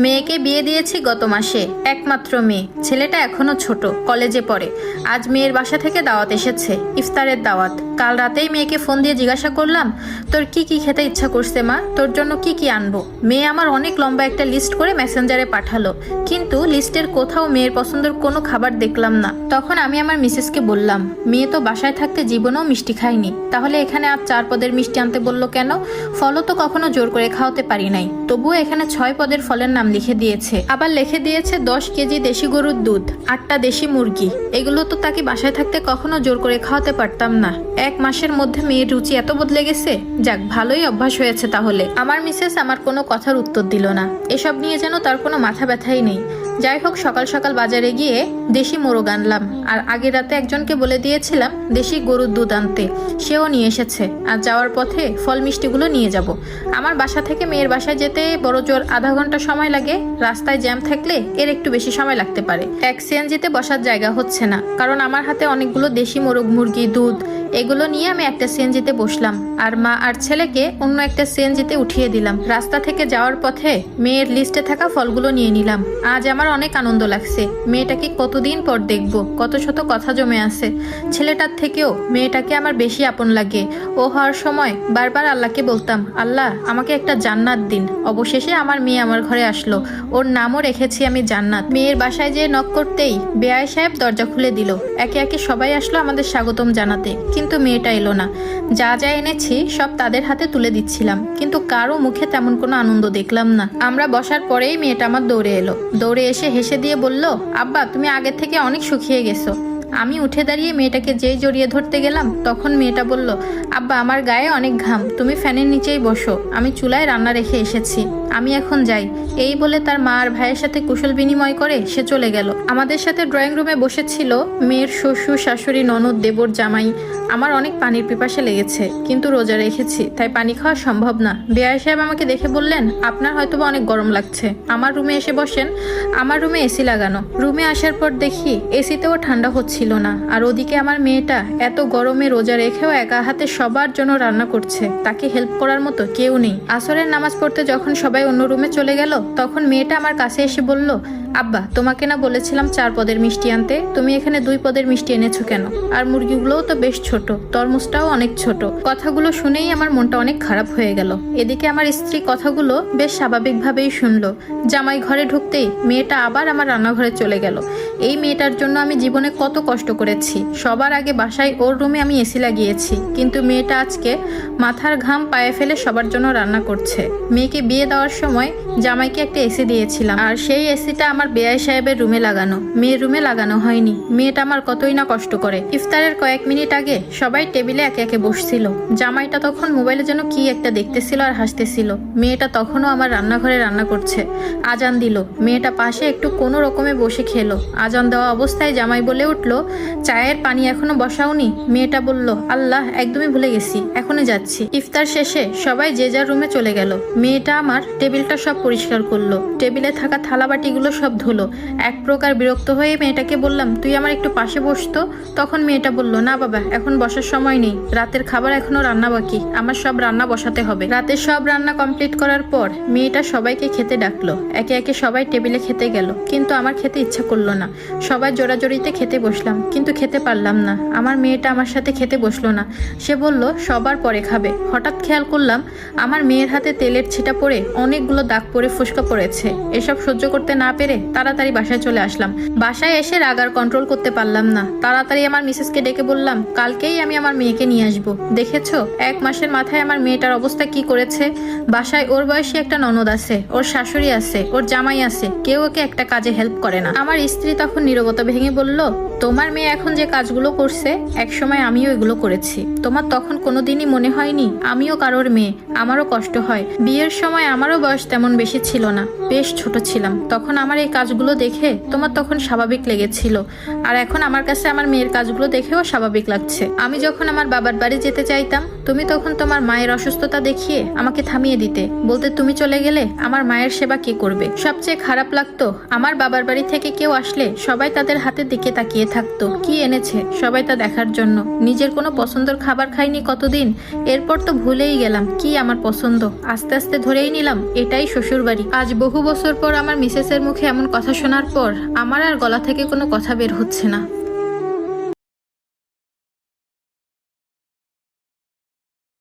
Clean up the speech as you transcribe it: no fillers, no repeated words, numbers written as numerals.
মেয়েকে বিয়ে দিয়েছি গত মাসে, একমাত্র মেয়ে। ছেলেটা এখনো ছোট, কলেজে পড়ে। আজ মেয়ের বাসা থেকে দাওয়াত এসেছে, ইফতারের দাওয়াত। কাল রাতেই মেয়েকে ফোন দিয়ে জিজ্ঞাসা করলাম, তোর কি কি খেতে ইচ্ছা করছে মা, তোর জন্য কি কি আনবো। মেয়ে আমার অনেক লম্বা একটা লিস্ট করে মেসেঞ্জারে পাঠালো, কিন্তু লিস্টের কোথাও মেয়ের পছন্দের কোনো খাবার দেখলাম না। তখন আমি আমার মিসেসকে বললাম, মেয়ে তো বাসায় থাকতে জীবনেও মিষ্টি খায়নি, তাহলে এখানে আজ 4 পদের মিষ্টি আনতে বললো কেন? ফলও তো কখনো জোর করে খাওয়াতে পারি নাই, তবুও এখানে 6 পদের ফলের নাম লিখে দিয়েছে। আবার লিখে দিয়েছে 10 কেজি দেশি গরুর দুধ, 8টা দেশি মুরগি। এগুলো তো তাকে বাসায় থাকতে কখনো জোর করে খাওয়াতে পারতাম না। 1 মাসের মধ্যে মেয়ের রুচি এত বদলে গেছে। যাক, ভালোই অভ্যাস হয়েছে তাহলে। আমার মিসেস আমার কোনো কথার উত্তর দিল না। এসব নিয়ে যেন তার কোনো মাথা ব্যথাই নেই। যাই হোক, সকাল সকাল বাজারে গিয়ে দেশি মোরগ আনলাম, আর আগের রাতে একজনকে বলে দিয়েছিলাম দেশি গরুর দুধ আনতে, সেও নিয়ে এসেছে। আর যাওয়ার পথে ফল মিষ্টিগুলো নিয়ে যাব। আমার বাসা থেকে মেয়ের বাসায় যেতে বড় জোর আধা ঘন্টা সময় লাগে। রাস্তায় জ্যাম থাকলে এর একটু বেশি সময় লাগতে পারে। এক সিএনজিতে বসার জায়গা হচ্ছে না, কারণ আমার হাতে অনেকগুলো দেশি মোরগ, মুরগি, দুধ, এগুলো নিয়ে আমি একটা সিএনজিতে বসলাম, আর মা আর ছেলেকে অন্য একটা সিএনজিতে উঠিয়ে দিলাম। রাস্তা থেকে যাওয়ার পথে মেয়ের লিস্টে থাকা ফলগুলো নিয়ে নিলাম। আজ আমার অনেক আনন্দ লাগছে। মেয়েটাকে কতদিন পর দেখবো, কত শত কথা জমে আছে। ছেলেটার থেকেও মেয়েটাকে আমার বেশি আপন লাগে। ও হওয়ার সময় বারবার আল্লাহকে বলতাম, আল্লাহ আমাকে একটা জান্নাত দিন। অবশেষে আমার মেয়ে আমার ঘরে আসলো, ওর নামও রেখেছি আমি জান্নাত। মেয়ের বাসায় যেয়ে নক করতেই বেআই সাহেব দরজা খুলে দিল। একে একে সবাই আসলো আমাদের স্বাগতম জানাতে, কিন্তু মেয়েটা এলো না। যা যা এনেছি সব তাদের হাতে তুলে দিচ্ছিলাম, কিন্তু কারো মুখে তেমন কোনো আনন্দ দেখলাম না। আমরা বসার পরেই মেয়েটা আমার দৌড়ে এলো। দৌড়ে এসে হেসে দিয়ে বলল, আব্বা তুমি আগের থেকে অনেক শুকিয়ে গেছো। আমি উঠে দাঁড়িয়ে মেয়েটাকে যেই জড়িয়ে ধরতে গেলাম, তখন মেয়েটা বলল, আব্বা আমার গায়ে অনেক ঘাম, তুমি ফ্যানের নিচেই বসো, আমি চুলায় রান্না রেখে এসেছি, আমি এখন যাই। এই বলে তার মা আর ভাইয়ের সাথে কুশল বিনিময় করে সে চলে গেল। আমাদের সাথে ড্রয়িং রুমে বসেছিল মেয়ের শ্বশুর, শাশুড়ি, ননদ, দেবর, জামাই। আমার অনেক পানির পিপাসা লেগেছে, কিন্তু রোজা রেখেছি, তাই পানি খাওয়া সম্ভব না। বেআই সাহেব আমাকে দেখে বললেন, আপনার হয়তোবা অনেক গরম লাগছে, আমার রুমে এসে বসেন। আমার রুমে এসি লাগানো। রুমে আসার পর দেখি এসিতেও ঠান্ডা হচ্ছিল না, আর ওদিকে আমার মেয়েটা এত গরমে রোজা রেখেও একা হাতে সবার জন্য রান্না করছে। তাকে হেল্প করার মতো কেউ নেই। আসরের নামাজ পড়তে যখন সবাই অন্য রুমে চলে গেল, তখন মেয়েটা আমার কাছে এসে বলল, আব্বা তোমাকে না বলেছিলাম 4 পদের মিষ্টি আনতে, তুমি এখানে 2 পদের মিষ্টি এনেছো কেন? আর মুরগিগুলোও তো বেশ ছোট, তরমুজটাও অনেক ছোট। কথাগুলো শুনেই আমার মনটা অনেক খারাপ হয়ে গেল। এদিকে আমার স্ত্রী কথাগুলো বেশ স্বাভাবিকভাবেই শুনলো। জামাই ঘরে ঢুকতেই মেয়েটা আবার আমার রান্নাঘরে চলে গেল। এই মেয়েটার জন্য আমি জীবনে কত কষ্ট করেছি। সবার আগে বাসায় ওর রুমে আমি এসি লাগিয়েছি, কিন্তু মেয়েটা আজকে মাথার ঘাম পায়ে ফেলে সবার জন্য রান্না করছে। মেয়েকে বিয়ে দেওয়ার সময় জামাইকে একটা এসি দিয়েছিলাম, আর সেই এসিটা আমার বেআই সাহেবের রুমে লাগানো, মেয়ের রুমে লাগানো হয়নি। মেয়েটা আমার কতই না কষ্ট করে। ইফতারের কয়েক মিনিট আগে সবাই টেবিলে একে একে বসছিল। জামাইটা তখন মোবাইলে যেন কি একটা দেখতেছিল আর হাসতেছিল। মেয়েটা তখনও আমার রান্নাঘরে রান্না করছে। আজান দিল, মেয়েটা পাশে একটু কোনো রকমে বসে খেলো। আজান দেওয়া অবস্থায় জামাই বলে উঠলো, চায়ের পানি এখনো বসাওনি? মেয়েটা বলল, আল্লাহ একদমই ভুলে গেছি, এখনই যাচ্ছি। ইফতার শেষে সবাই যে যার রুমে চলে গেল। মেয়েটা আমার টেবিলটা সব পরিষ্কার করলো, টেবিলে থাকা থালাবাটিগুলো সব ধুলো। এক প্রকার বিরক্ত হয়ে মেয়েটাকে বললাম, তুই আমার একটু পাশে বসতো। তখন মেয়েটা বলল, না বাবা এখন বসার সময় নেই, রাতের খাবার এখনো রান্না বাকি, আমার সব রান্না বসাতে হবে। রাতের সব রান্না কমপ্লিট করার পর মেয়েটা সবাইকে খেতে ডাকলো। একে একে সবাই টেবিলে খেতে গেল, কিন্তু আমার খেতে ইচ্ছা করলো না। সবাই জোড়াজোড়িতে খেতে বসলাম, কিন্তু খেতে পারলাম না। আমার মেয়েটা আমার সাথে খেতে বসলো না। সে বলল সবার পরে খাবে। হঠাৎ খেয়াল করলাম আমার মেয়ের হাতে তেলের ছিটা পড়ে অনেকগুলো দাগ পড়ে ফুসকা পড়েছে। এসব সহ্য করতে না পেরে তাড়াতাড়ি বাসায় চলে আসলাম। বাসায় এসে রাগ আর কন্ট্রোল করতে পারলাম না। তাড়াতাড়ি আমার মিসেসকে ডেকে বললাম, কালকেই আমি আমার মেয়েকে নিয়ে আসবো। দেখেছো 1 মাসের মাথায় আমার মেয়েটার অবস্থা কি করেছে। বাসায় ওর বয়সী একটা ননদ আছে, ওর শাশুড়ি আছে, ওর জামাই আছে, কেউ ওকে একটা কাজে হেল্প করে না। আমার স্ত্রী তখন নীরবতা ভেঙে বলল, তোমার মেয়ে এখন যে কাজগুলো করছে একসময় আমিও এগুলো করেছি। তোমার তখন কোনোদিনই মনে হয়নি আমিও কারোর মেয়ে, আমারও কষ্ট হয়। বিয়ের সময় আমারও বয়স তেমন বেশি ছিল না, বেশ ছোট ছিলাম। তখন আমার এই কাজগুলো দেখে তোমার তখন স্বাভাবিক লেগেছিল, আর এখন আমার কাছে আমার মেয়ের কাজগুলো দেখেও স্বাভাবিক লাগছে। আমি যখন আমার বাবার বাড়ি যেতে চাইতাম তুমি তখন তোমার মায়ের অসুস্থতা দেখিয়ে আমাকে থামিয়ে দিতে, বলতে তুমি চলে গেলে আমার মায়ের সেবা কে করবে। সবচেয়ে খারাপ লাগতো আমার বাবার বাড়ি থেকে কেউ আসলে সবাই তাদের হাতের দিকে তাকিয়ে থাকতো, কি এনেছে সবাই তা দেখার জন্য। নিজের কোনো পছন্দের খাবার খাইনি কতদিন, এরপর তো ভুলেই গেলাম কি আমার পছন্দ। আস্তে আস্তে ধরেই নিলাম এটাই শ্বশুর বাড়ি। আজ বহু বছর পর আমার মিসেসের মুখে এমন কথা শোনার পর আমার আর গলা থেকে কোনো কথা বের হচ্ছে না।